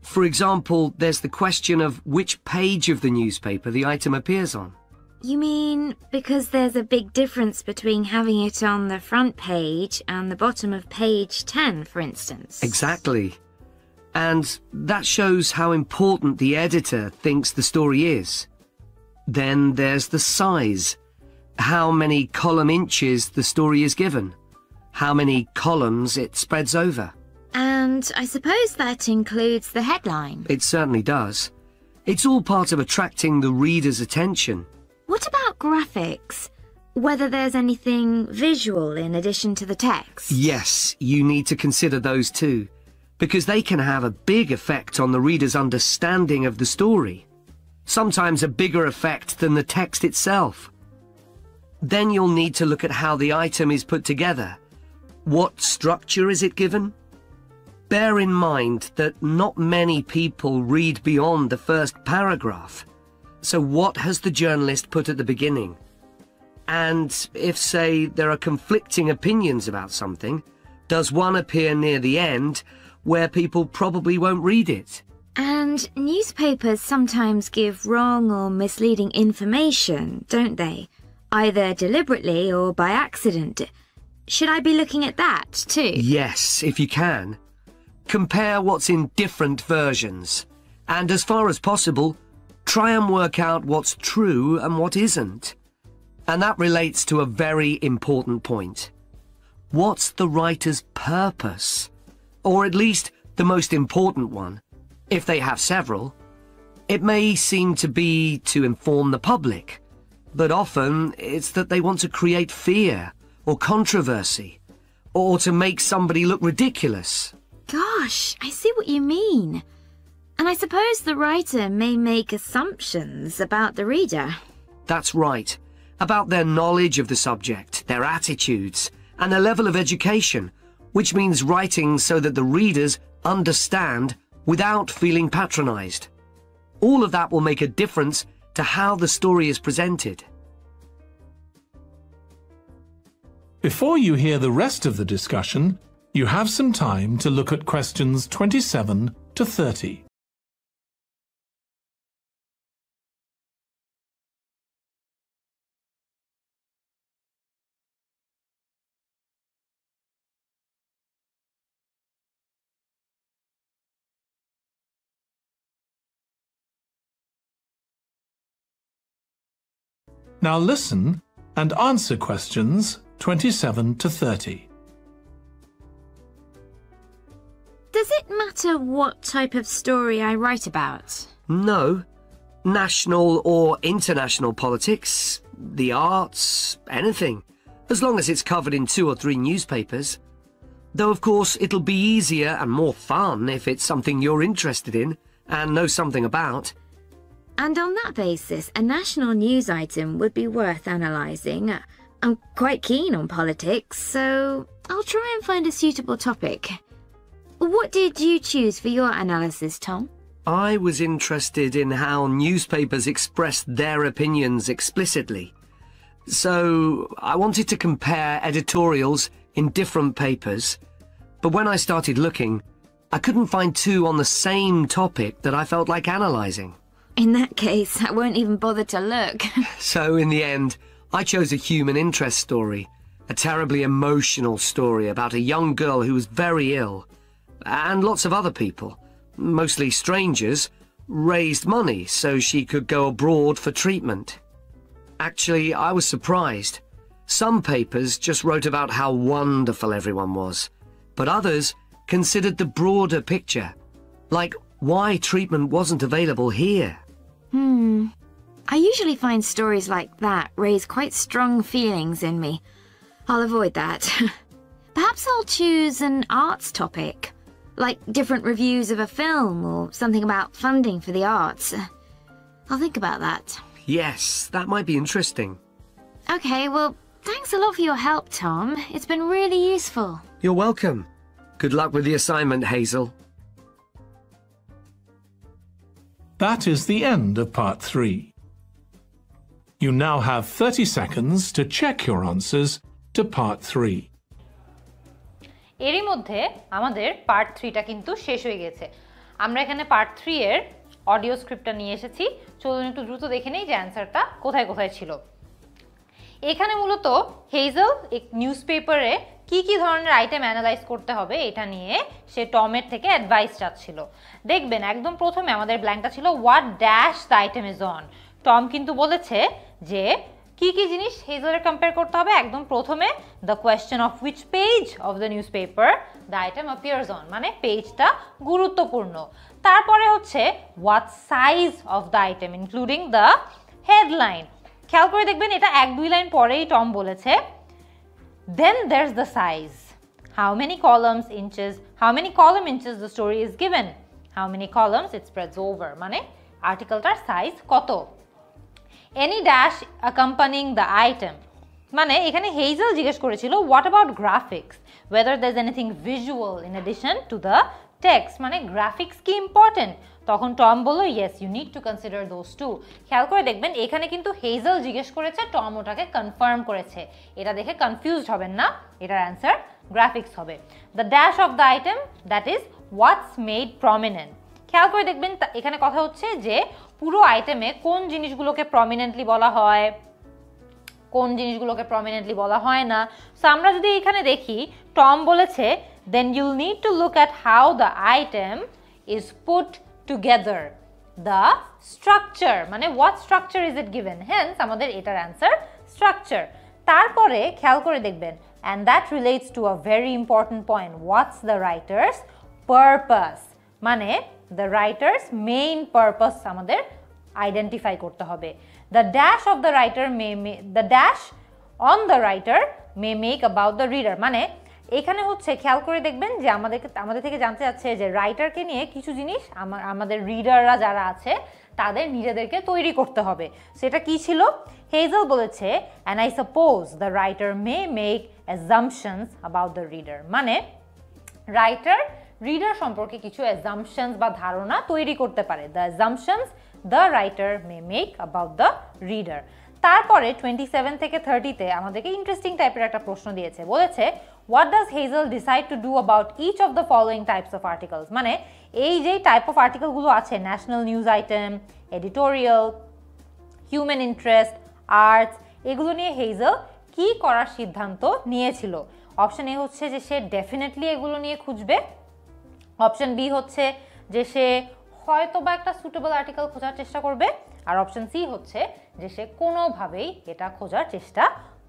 For example, there's the question of which page of the newspaper the item appears on. You mean because there's a big difference between having it on the front page and the bottom of page 10, for instance? Exactly. And that shows how important the editor thinks the story is. Then there's the size. How many column inches the story is given. How many columns it spreads over. And I suppose that includes the headline. It certainly does. It's all part of attracting the reader's attention. What about graphics? Whether there's anything visual in addition to the text? Yes, you need to consider those too, because they can have a big effect on the reader's understanding of the story. Sometimes a bigger effect than the text itself. Then you'll need to look at how the item is put together. What structure is it given? Bear in mind that not many people read beyond the first paragraph. So what has the journalist put at the beginning? And if, say, there are conflicting opinions about something, does one appear near the end where people probably won't read it? And newspapers sometimes give wrong or misleading information, don't they? Either deliberately or by accident. Should I be looking at that too? Yes, if you can. Compare what's in different versions. And as far as possible, try and work out what's true and what isn't. And that relates to a very important point. What's the writer's purpose? Or at least the most important one, if they have several. It may seem to be to inform the public, but often it's that they want to create fear or controversy, or to make somebody look ridiculous. Gosh, I see what you mean. And I suppose the writer may make assumptions about the reader. That's right. About their knowledge of the subject, their attitudes, and their level of education, which means writing so that the readers understand without feeling patronized. All of that will make a difference to how the story is presented. Before you hear the rest of the discussion, you have some time to look at questions 27 to 30. Now listen and answer questions 27 to 30. Does it matter what type of story I write about? No. National or international politics, the arts, anything, as long as it's covered in 2 or 3 newspapers. Though of course it'll be easier and more fun if it's something you're interested in and know something about. And on that basis, a national news item would be worth analysing. I'm quite keen on politics, so I'll try and find a suitable topic. What did you choose for your analysis, Tom? I was interested in how newspapers express their opinions explicitly. So I wanted to compare editorials in different papers, but when I started looking, I couldn't find 2 on the same topic that I felt like analysing. In that case, I won't even bother to look. So in the end, I chose a human interest story, a terribly emotional story about a young girl who was very ill, and lots of other people, mostly strangers, raised money so she could go abroad for treatment. Actually, I was surprised. Some papers just wrote about how wonderful everyone was, but others considered the broader picture, like why treatment wasn't available here. I usually find stories like that raise quite strong feelings in me. I'll avoid that. Perhaps I'll choose an arts topic. Like different reviews of a film or something about funding for the arts. I'll think about that. Yes, that might be interesting. Okay, well, thanks a lot for your help, Tom. It's been really useful. You're welcome. Good luck with the assignment, Hazel. That is the end of part 3. You now have 30 seconds to check your answers to part 3. এরই মধ্যে আমাদের part 3টা কিন্তু শেষ হয়ে গেছে। আমরা এখানে পার্ট 3 এর অডিও স্ক্রিপ্টটা নিয়ে এসেছি। চলুন একটু দ্রুত দেখে নেই যে অ্যান্সারটা কোথায় কোথায় ছিল। এখানে মূলত হেজেল এক নিউজ পেপারে কি ধরনের আইটেম অ্যানালাইজ করতে হবে এটা নিয়ে সে টমের থেকে অ্যাডভাইস চাচ্ছিল। দেখবেন একদম প্রথমে আমাদের ব্ল্যাঙ্কটা ছিল what dash the item is on. Tom কিন্তু বলেছে যে কি জিনিস হেজেলের কম্পেয়ার করতে হবে। একদম প্রথমে the question of which page of the news paper the item appears on, মানে পেজটা গুরুত্বপূর্ণ। তারপরে হচ্ছে what size of the item including the headline. খেয়াল করে দেখবেন এটা 1-2 লাইন পরেই টম বলেছে then there's the size, how many column inches the story is given, how many columns it spreads over, মানে আর্টিকেলটার সাইজ কত। any dash accompanying the item, মানে এখানে হেজেল জিজ্ঞেস করেছিল what about graphics, whether there's anything visual in addition to the text, মানে graphics কি important. তখন Tom বলল yes you need to consider those too। খেয়াল করে দেখবেন এখানে কিন্তু হেজেল জিজ্ঞেস করেছে, টম ওটাকে কনফার্ম করেছে। এটা দেখে কনফিউজড হবেন না, এটার অ্যান্সার গ্রাফিক্স হবে। The dash of the item that is what's made prominent. খেয়াল করে দেখবেন এখানে কথা হচ্ছে যে পুরো আইটেমে কোন জিনিসগুলোকে প্রমিনেন্টলি বলা হয়, কোন জিনিসগুলোকে প্রমিনেন্টলি বলা হয় না। সো আমরা যদি এখানে দেখি টম বলেছে then you'll need to look at how the item is put together, the structure, মানে what structure is it given, hence আমাদের এটার অ্যান্সার structure। তারপরে খেয়াল করে দেখবেন and that relates to a very important point, what's the writer's purpose, মানে the writer's main purpose আমাদের identify করতে হবে। the dash on the writer may make about the reader, মানে এখানে হচ্ছে খেয়াল করে দেখবেন যে আমাদের থেকে জানতে চাচ্ছে যে রাইটারকে নিয়ে কিছু জিনিস আমাদের রিডাররা যারা আছে তাদের নিজেদেরকে তৈরি করতে হবে। সেটা কি ছিল? হেজেল বলেছে and I suppose the writer may make assumptions about the reader, মানে রাইটার রিডার সম্পর্কে কিছু assumptions বা ধারণা তৈরি করতে পারে। the assumptions the writer may make about the reader। তারপরে 27 থেকে 30-তে আমাদেরকে ইন্টারেস্টিং টাইপের একটা প্রশ্ন দিয়েছে, বলেছে what does Hazel decide to do about each of the following types of articles, মানে এই যে টাইপ অফ আর্টিকেলগুলো আছে national news item, editorial, human interest, arts, এগুলো নিয়ে হেজেল কি করার সিদ্ধান্ত নিয়েছিল। অপশন এ হচ্ছে যে সে ডেফিনেটলি এগুলো নিয়ে খুঁজবে, অপশন বি হচ্ছে যে সে হয়তো বা একটা সুটেবল আর্টিকেল খোঁজার চেষ্টা করবে, আর অপশন সি হচ্ছে যে সে কোনোভাবেই এটা খোঁজার চেষ্টা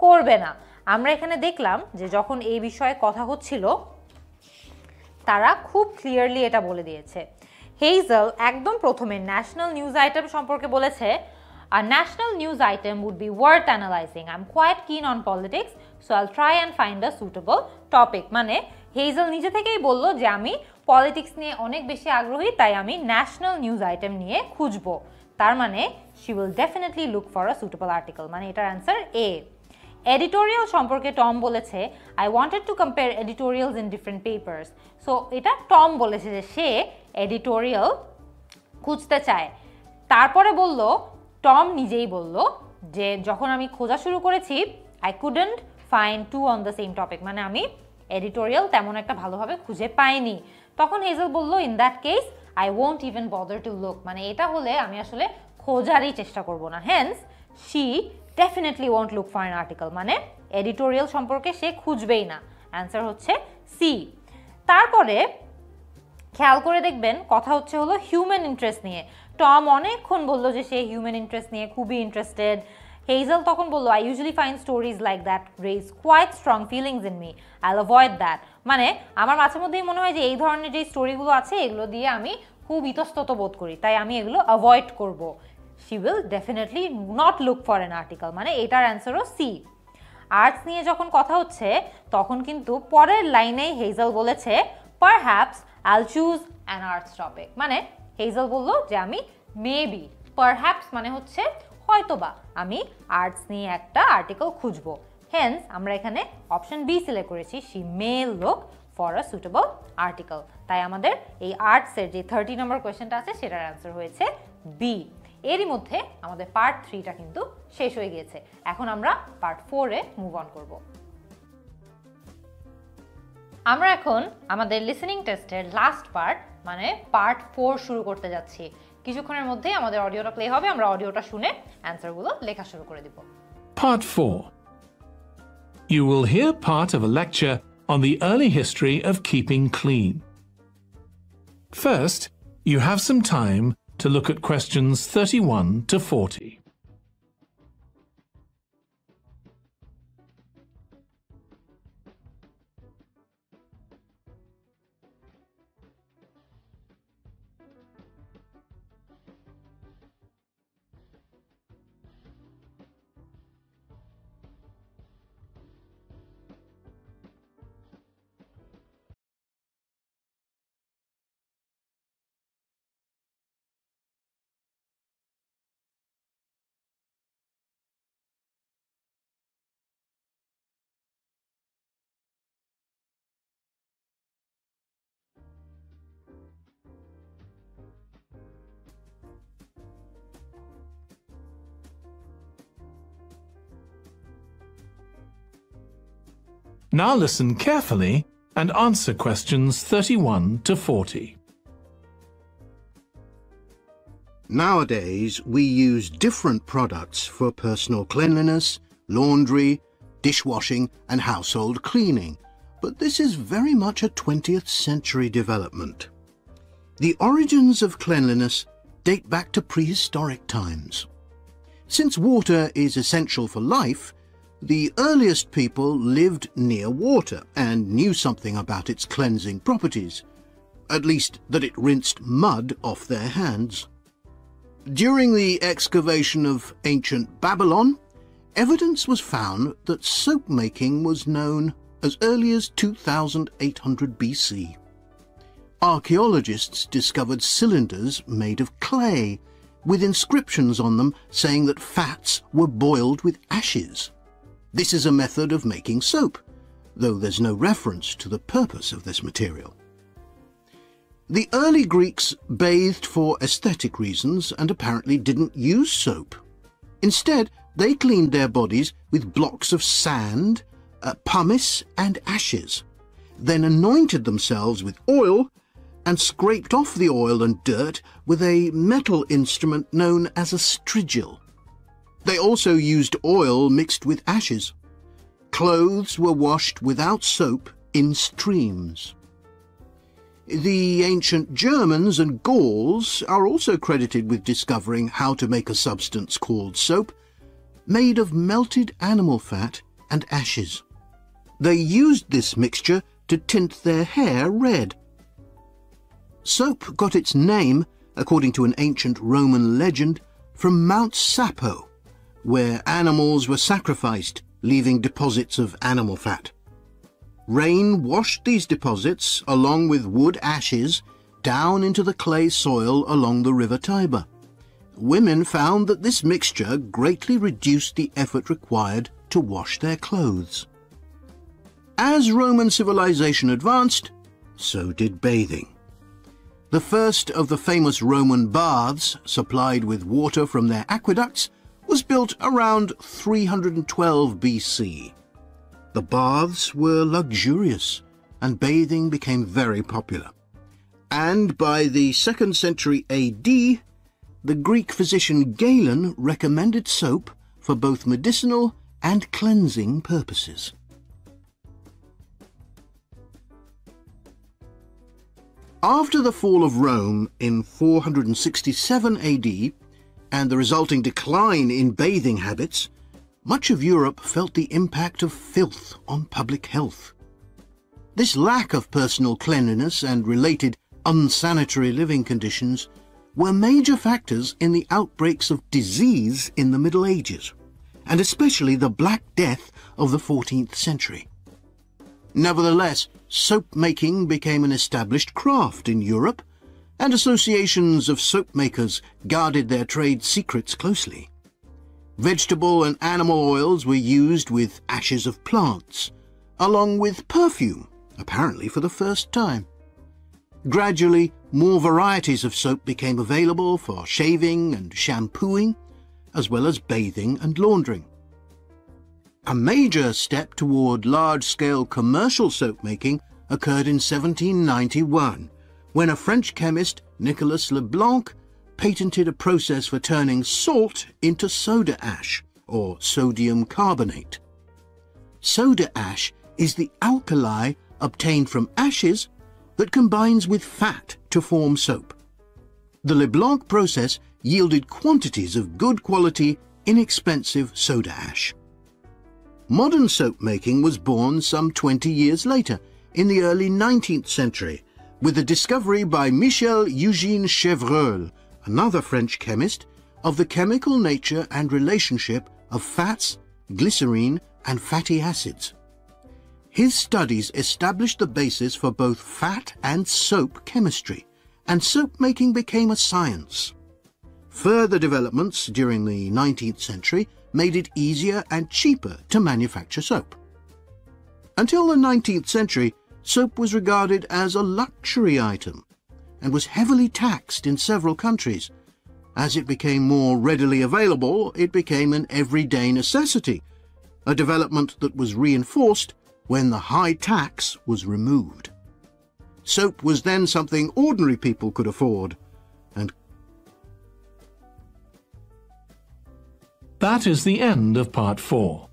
করবে না। আমরা এখানে দেখলাম যে যখন এই বিষয়ে কথা হচ্ছিল তারা খুব ক্লিয়ারলি এটা বলে দিয়েছে। হেজেল একদম প্রথমে ন্যাশনাল নিউজ আইটেম সম্পর্কে বলেছে a national news item would be worth analyzing, I'm quite keen on politics so I'll try and find a suitable topic, মানে হেজেল নিজে থেকেই বলল যে আমি পলিটিক্স নিয়ে অনেক বেশি আগ্রহী, তাই আমি ন্যাশনাল নিউজ আইটেম নিয়ে খুঁজবো। তার মানে she will definitely look for a suitable article, মানে এটার অ্যান্সার এ। এডিটোরিয়াল সম্পর্কে টম বলেছে I wanted to compare editorials in different papers, so এটা টম বলেছে যে সে এডিটোরিয়াল খুঁজতে চায়। তারপরে বলল টম নিজেই বলল যে যখন আমি খোঁজা শুরু করেছি I couldn't find two on the same topic, মানে আমি এডিটোরিয়াল তেমন একটা ভালোভাবে খুঁজে পাইনি। তখন হেজেল বলল in that case I won't even bother to look, মানে এটা হলে আমি আসলে খোঁজারই চেষ্টা করব না, hence she definitely won't look for an article, মানে এডিটোরিয়াল সম্পর্কে সে খুঁজবেই না। অ্যান্সার হচ্ছে সি। তারপরে খেয়াল করে দেখবেন কথা হচ্ছে হলো হিউম্যান ইন্টারেস্ট নিয়ে। টম অনেকক্ষণ বললো যে সে হিউম্যান ইন্টারেস্ট নিয়ে খুবই ইন্টারেস্টেড। হেজেল তখন বললো I usually find stories like that raise quite strong feelings in me, I'll avoid that, মানে আমার মাঝে মধ্যেই মনে হয় যে এই ধরনের যে স্টোরিগুলো আছে এগুলো দিয়ে আমি খুব ইতস্তত বোধ করি, তাই আমি এগুলো অ্যাভয়েড করব। She will definitely not look for an article, মানে এটার অ্যান্সারও সি। আর্টস নিয়ে যখন কথা হচ্ছে তখন কিন্তু পরের লাইনেই হেজেল বলেছে Perhaps I'll choose an arts topic. মানে হেজেল বলল যে আমি মেবি, পারহ্যাপস মানে হচ্ছে হয়তোবা আমি আর্টস নিয়ে একটা আর্টিকেল খুঁজবো। হেন্স আমরা এখানে অপশন বি সিলেক্ট করেছি, she may look for a suitable article। তাই আমাদের এই আর্টসের যে 30 নম্বর কোয়েশ্চেনটা আছে সেটার অ্যান্সার হয়েছে বি। এরই মধ্যে আমাদের পার্ট 3টা কিন্তু শেষ হয়ে গিয়েছে। এখন আমরা পার্ট 4-এ মুভ অন করব। আমরা এখন আমাদের লিসেনিং টেস্টের লাস্ট পার্ট মানে পার্ট 4 শুরু করতে যাচ্ছি। কিছুক্ষণের মধ্যেই আমাদের অডিওটা প্লে হবে, আমরা অডিওটা শুনে অ্যান্সারগুলো লেখা শুরু করে দিব। Part 4. You will hear part of a lecture on the early history of keeping clean. First, you have some time to look at questions 31 to 40. Now listen carefully and answer questions 31 to 40. Nowadays, we use different products for personal cleanliness, laundry, dishwashing and household cleaning, but this is very much a 20th century development. The origins of cleanliness date back to prehistoric times. Since water is essential for life, the earliest people lived near water and knew something about its cleansing properties, at least that it rinsed mud off their hands. During the excavation of ancient Babylon, evidence was found that soap making was known as early as 2800 BC. Archaeologists discovered cylinders made of clay, with inscriptions on them saying that fats were boiled with ashes. This is a method of making soap, though there's no reference to the purpose of this material. The early Greeks bathed for aesthetic reasons and apparently didn't use soap. Instead, they cleaned their bodies with blocks of sand, pumice and ashes, then anointed themselves with oil and scraped off the oil and dirt with a metal instrument known as a strigil. They also used oil mixed with ashes. Clothes were washed without soap in streams. The ancient Germans and Gauls are also credited with discovering how to make a substance called soap, made of melted animal fat and ashes. They used this mixture to tint their hair red. Soap got its name, according to an ancient Roman legend, from Mount Sapo, where animals were sacrificed, leaving deposits of animal fat. Rain washed these deposits, along with wood ashes, down into the clay soil along the river Tiber. Women found that this mixture greatly reduced the effort required to wash their clothes. As Roman civilization advanced, so did bathing. The first of the famous Roman baths, supplied with water from their aqueducts, was built around 312 BC. The baths were luxurious, and bathing became very popular. And by the 2nd century AD, the Greek physician Galen recommended soap for both medicinal and cleansing purposes. After the fall of Rome in 467 AD, and the resulting decline in bathing habits, much of Europe felt the impact of filth on public health. This lack of personal cleanliness and related unsanitary living conditions were major factors in the outbreaks of disease in the Middle Ages, and especially the Black Death of the 14th century. Nevertheless, soap making became an established craft in Europe, and associations of soap makers guarded their trade secrets closely. Vegetable and animal oils were used with ashes of plants, along with perfume, apparently for the first time. Gradually, more varieties of soap became available for shaving and shampooing, as well as bathing and laundering. A major step toward large-scale commercial soap making occurred in 1791, when a French chemist, Nicolas Leblanc, patented a process for turning salt into soda ash, or sodium carbonate. Soda ash is the alkali obtained from ashes that combines with fat to form soap. The Leblanc process yielded quantities of good quality, inexpensive soda ash. Modern soap making was born some 20 years later, in the early 19th century, with the discovery by Michel Eugène Chevreul, another French chemist, of the chemical nature and relationship of fats, glycerine, and fatty acids. His studies established the basis for both fat and soap chemistry, and soap making became a science. Further developments during the 19th century made it easier and cheaper to manufacture soap. Until the 19th century, soap was regarded as a luxury item and was heavily taxed in several countries. As it became more readily available, it became an everyday necessity, a development that was reinforced when the high tax was removed. Soap was then something ordinary people could afford, and that is the end of part 4.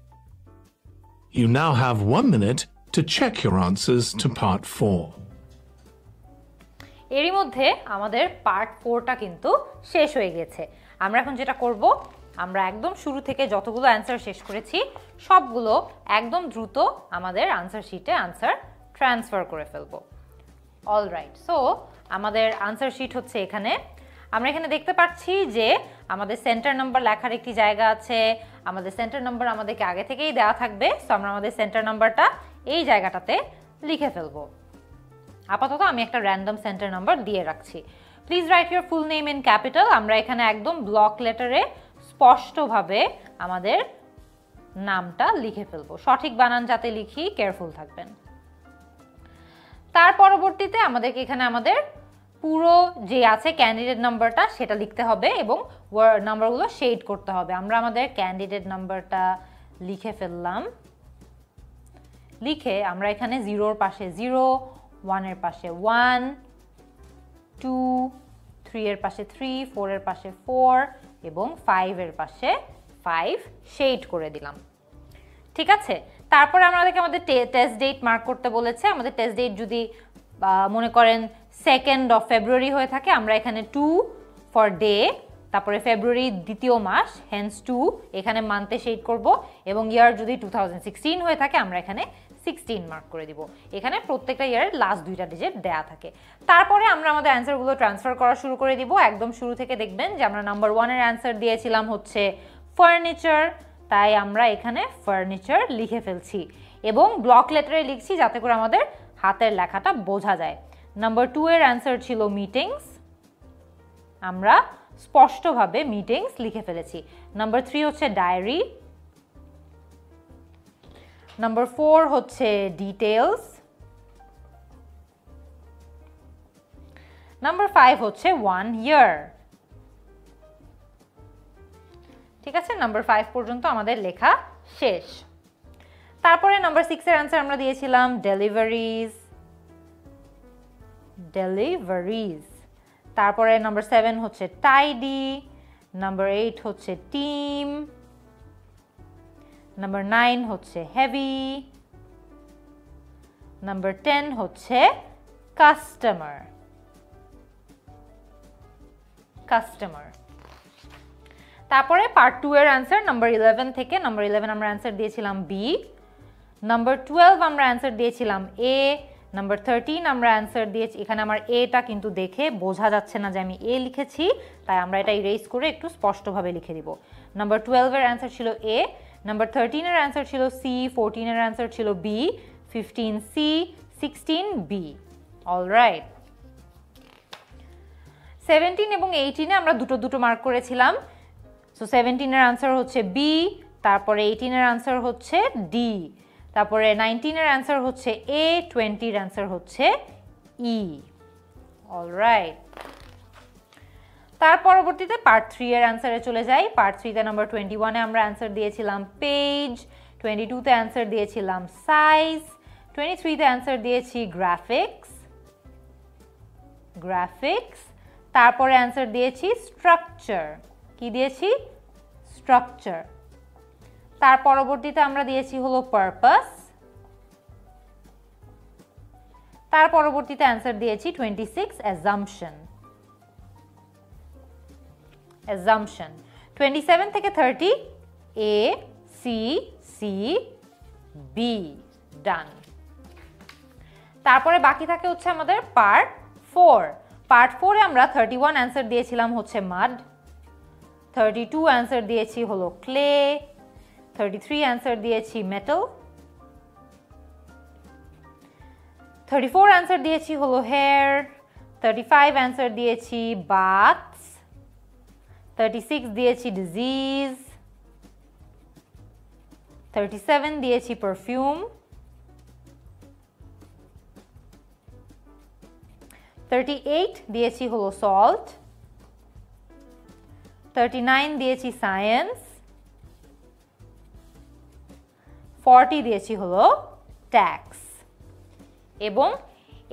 You now have 1 minute to check your answers to part 4. এরই মধ্যে আমাদের part 4টা কিন্তু শেষ হয়ে গেছে। আমরা এখন যেটা করব, আমরা একদম শুরু থেকে যতগুলো অ্যানসার শেষ করেছি সবগুলো একদম দ্রুত আমাদের আনসার শিটে আনসার ট্রান্সফার করে ফেলবো। অলরাইট, সো আমাদের আনসার শিট হচ্ছে এখানে। আমরা এখানে দেখতে পাচ্ছি যে আমাদের সেন্টার নাম্বার লেখার একটি জায়গা আছে। আমাদের সেন্টার নাম্বার আমাদেরকে আগে থেকেই দেওয়া থাকবে, সো আমরা আমাদের সেন্টার নাম্বারটা এই জায়গাটাতে লিখে ফেলবো। আপাতত আমি একটা র্যান্ডম সেন্টার নাম্বার দিয়ে রাখছি। Please write your full name in capital. আমরা এখানে একদম ব্লক লেটারে স্পষ্টভাবে আমাদের নামটা লিখে ফেলবো। সঠিক বানান যাতে লিখি, কেয়ারফুল থাকবেন। তার পরবর্তীতে আমাদেরকে এখানে আমাদের পুরো যে আছে ক্যান্ডিডেট নাম্বারটা সেটা লিখতে হবে এবং নাম্বারগুলো শেড করতে হবে। আমরা আমাদের ক্যান্ডিডেট নাম্বারটা লিখে ফেললাম। লিখে আমরা এখানে 0-র পাশে 0, 1-এর পাশে 1, 2, 3-এর পাশে 3, 4-এর পাশে 4 এবং 5-এর পাশে 5 শেড করে দিলাম। ঠিক আছে, তারপরে আমাদেরকে আমাদের টেস্ট ডেট মার্ক করতে বলেছে। আমাদের টেস্ট ডেট যদি মনে করেন 2nd of February হয়ে থাকে, আমরা এখানে 2 ফর ডে, তারপরে ফেব্রুয়ারি 2য় মাস, হেন্স 2 এখানে মান্থে শেড করব, এবং ইয়ার যদি 2016 হয়ে থাকে আমরা এখানে 16 মার্ক করে দিব। এখানে প্রত্যেকটা ইয়ারের লাস্ট 2টা ডিজিট দেয়া থাকে। তারপরে আমরা আমাদের অ্যান্সারগুলো ট্রান্সফার করা শুরু করে দিব। একদম শুরু থেকে দেখবেন যে আমরা নাম্বার 1-এর অ্যান্সার দিয়েছিলাম হচ্ছে ফার্নিচার, তাই আমরা এখানে ফার্নিচার লিখে ফেলছি এবং ব্লক লেটারে লিখছি যাতে করে আমাদের হাতের লেখাটা বোঝা যায়। নাম্বার 2-এর অ্যান্সার ছিল মিটিংস, আমরা স্পষ্টভাবে মিটিংস লিখে ফেলেছি। নাম্বার 3 হচ্ছে ডায়েরি। নাম্বার 4 হচ্ছে ডিটেইলস। নাম্বার 5 হচ্ছে 1 ইয়ার। ঠিক আছে, নাম্বার 5 পর্যন্ত আমাদের লেখা শেষ। তারপরে নাম্বার 6-এর অ্যান্সার আমরা দিয়েছিলাম ডেলিভারিজ। তারপরে নাম্বার 7 হচ্ছে টাইডি। নাম্বার 8 হচ্ছে টিম। নাম্বার 9 হচ্ছে হেভি। নাম্বার 10 হচ্ছে কাস্টমার। তারপরে পার্ট 2-এর অ্যান্সার নাম্বার 11 থেকে। নাম্বার 11 আমরা অ্যান্সার দিয়েছিলাম বি। নাম্বার 12 আমরা অ্যান্সার দিয়েছিলাম এ। নাম্বার 13 আমরা অ্যান্সার দিয়েছি, এখানে আমার এটা কিন্তু দেখে বোঝা যাচ্ছে না যে আমি এ লিখেছি, তাই আমরা এটা ইরেজ করে একটু স্পষ্টভাবে লিখে দিব। নাম্বার 12-এর অ্যান্সার ছিল এ। নাম্বার 13-এর অ্যান্সার ছিল সি। 14-এর অ্যান্সার ছিল বি। 15 C, 16B. অলরাইট, 17 এবং 18 এ আমরা দুটো মার্ক করেছিলাম। সো 17 এর आंसर হচ্ছে B, তারপরে 18 এর आंसर হচ্ছে D, তারপরে 19 এর आंसर হচ্ছে A, 20 এর आंसर হচ্ছে E. অলরাইট, তার পরবর্তীতে পার্ট 3 এর आंसर এ চলে যাই। পার্ট 3 তে নাম্বার 21 এ আমরা आंसर দিয়েছিলাম পেজ, 22 তে आंसर দিয়েছিলাম সাইজ, 23 তে आंसर দিয়েছি গ্রাফিক্স, তারপরে आंसर দিয়েছি স্ট্রাকচার। কি দিয়েছি? স্ট্রাকচার। তার পরবর্তীতে আমরা দিয়েছি হলো পারপাস, তার পরবর্তীতে आंसर দিয়েছি 26 অ্যাজাম্পশন। 27 থেকে 30 A, C, C, B, ডান। তারপরে বাকি থাকে হচ্ছে আমাদের পার্ট 4। পার্ট 4 এ আমরা 31 आंसर দিয়েছিলাম হচ্ছে মাড, 32 आंसर দিয়েছি হলো ক্লে, 33 आंसर দিয়েছি মেটাল, 34 आंसर দিয়েছি হলো হেয়ার, 35 आंसर দিয়েছি বাথস, 36 দিয়েছি ডিজিজ, 37 দিয়েছি পারফিউম, 38 দিয়েছি হলো সল্ট, 39 দিয়েছি সায়েন্স, 40 দিয়েছি হলো ট্যাক্স। এবং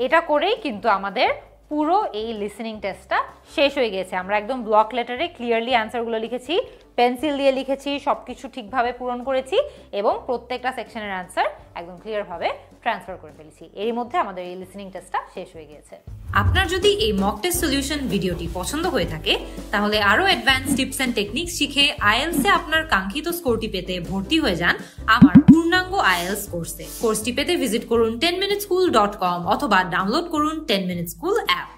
এটা করেই কিন্তু আমাদের পুরো এই লিসেনিং টেস্টটা শেষ হয়ে গেছে। আমরা একদম ব্লক লেটারে ক্লিয়ারলি অ্যান্সারগুলো লিখেছি, পেন্সিল দিয়ে লিখেছি, সবকিছু ঠিকভাবে পূরণ করেছি এবং প্রত্যেকটা সেকশনের অ্যান্সার একদম ক্লিয়ারভাবে ট্রান্সফার করে ফেলেছি। এরই মধ্যে আমাদের এই লিসেনিং টেস্টটা শেষ হয়ে গিয়েছে। আপনার যদি এই মক টেস্ট সলিউশন ভিডিওটি পছন্দ হয়ে থাকে তাহলে আরো অ্যাডভান্স টিপস এন্ড টেকনিক্স শিখে আইএলটিএস এ আপনার কাঙ্ক্ষিত স্কোরটি পেতে ভর্তি হয়ে যান আমার পূর্ণাঙ্গ আইএলটিএস কোর্সে। কোর্সটি পেতে ভিজিট করুন 10minuteschool.com অথবা ডাউনলোড করুন 10 Minute School অ্যাপ।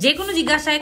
যে কোনো জিজ্ঞাসায়